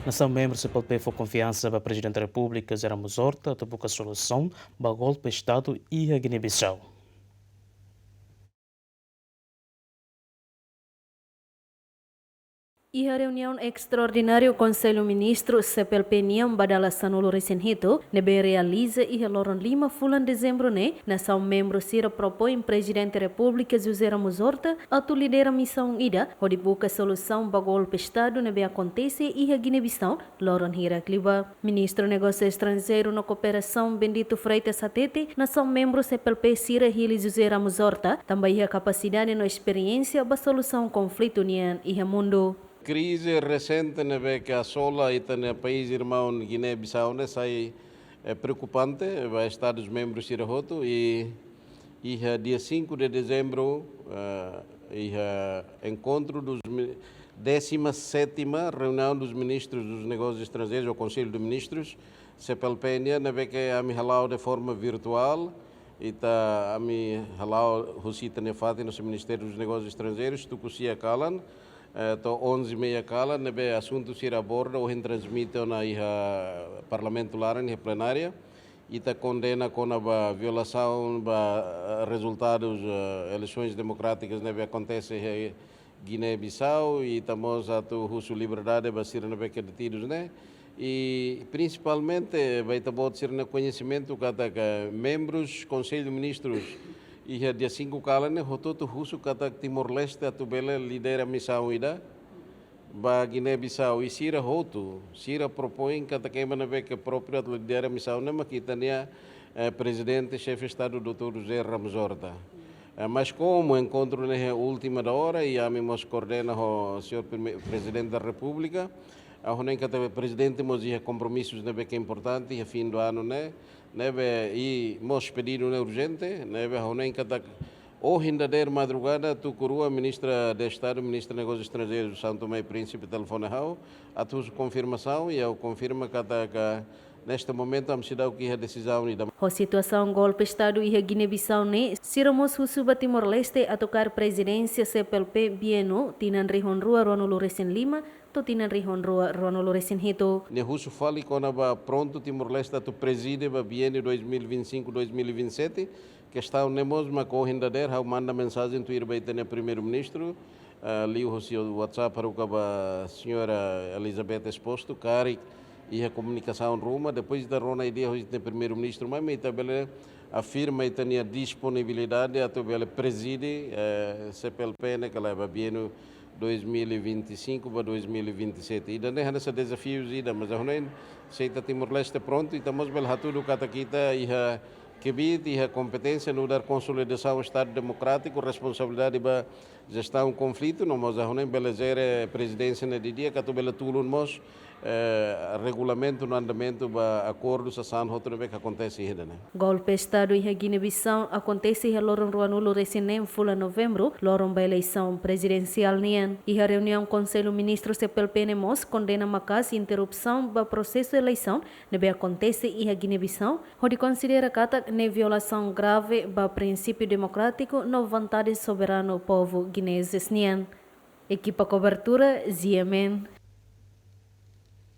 Nação membro se palpei for confiança para Presidente da República, Zera Muzorta, a solução, para golpe de Estado e a Guiné-Bissau. E a reunião extraordinária do Conselho Ministro CPLP Niam Badala Sanulu Recenhito, nebe realiza e a Loron Lima fulan dezembro nação membro Sira propõe Presidente da República José Ramos Horta a tu lidera missão ida, onde busca solução para golpe Estado nebe acontece e a Guiné-Bissau, Loron Hirakliba. Ministro Negócio Estrangeiro na Cooperação Bendito Freitas Satete, nação membro CPLP Sira Hili José Ramos Horta, também a capacidade e experiência para solução conflito nian e a mundo. Crise recente que assola o país irmão Guiné-Bissau sai preocupante, vai Estados membros Sirahoto e dia 5 de dezembro encontro dos 17ª reunião dos ministros dos negócios estrangeiros, o Conselho de Ministros, CPLP, que a me halau de forma virtual e a me halau Rosita Nefati no Ministério dos Negócios Estrangeiros, Tucucia Kalan, to 11:30 kala nebe assunto sira aborda ou transmite na parlamento lá na plenária e ta condena com a violação ba resultados eleições democráticas nebe acontece em Guiné-Bissau e estamos a tu russo liberdade ba sira nebe que detidos né e principalmente vai ta bot sira na conhecimento cada membros Conselho de Ministros e dia 5 kala ne hototo russo kata Timor-Leste atu bela lidera missão ida ba Guiné-Bissau e sira hoto sira propõe kata queima na beca própria atu lidera missão ne makitania presidente chefe de estado Dr. José Ramos Horta. Mas como encontro na última da hora e a mim nos coordena o senhor presidente da República a honen kata presidente mos compromissos na beca importante e a fim do ano né neve e mos pedido urgente neve honen kata o hindader madrugada tu curua ministra de Estado ministra de Negócios Estrangeiros do Santo Tomé e Príncipe telefone hau a tu confirmação e eu confirma kata neste momento a cidade que a decisão da a situação golpe Estado e a Guiné-Bissau ne siramos husuba Timor-Leste a tocar presidência CPLP Bieno tinan rihonrua Ronolo Recen Lima tinan rihonrua Ronolo Recen Hito. Ne husu fali quando ba pronto Timor-Leste tu preside ba Bieno 2025-2027 que está o nemos ma ko hindader ha manda mensagem tu ir ba itene primeiro-ministro liu o seu WhatsApp para a senhora Elizabeth Exposto cari e a comunicação Roma, depois da Rona ideia do primeiro-ministro, mas me também afirma que tem a disponibilidade a também preside CPLP né que leva bem 2025 para 2027. E daí nessa desafios ida, mas a Rona aceita Timor-Leste pronto e estamos bem tudo cataquita e a que a competência no dar consolidação do Estado democrático, responsabilidade para gestão do conflito, não mas a Rona belezer presidência na dia que também tudo nós regulamento no andamento para acordos a San Roto que acontece ainda né. Golpe Estado e a Guiné-Bissau acontece em Loron Ruanulo recém fula novembro, Loron ba eleição presidencial nian e a reunião Conselho Ministro CPLP nemos condena macas interrupção ba processo de eleição nebe acontece e a Guiné-Bissau, onde considera kata ne violação grave ba princípio democrático no vontade soberano povo guinenses nian. Equipa cobertura Ziemen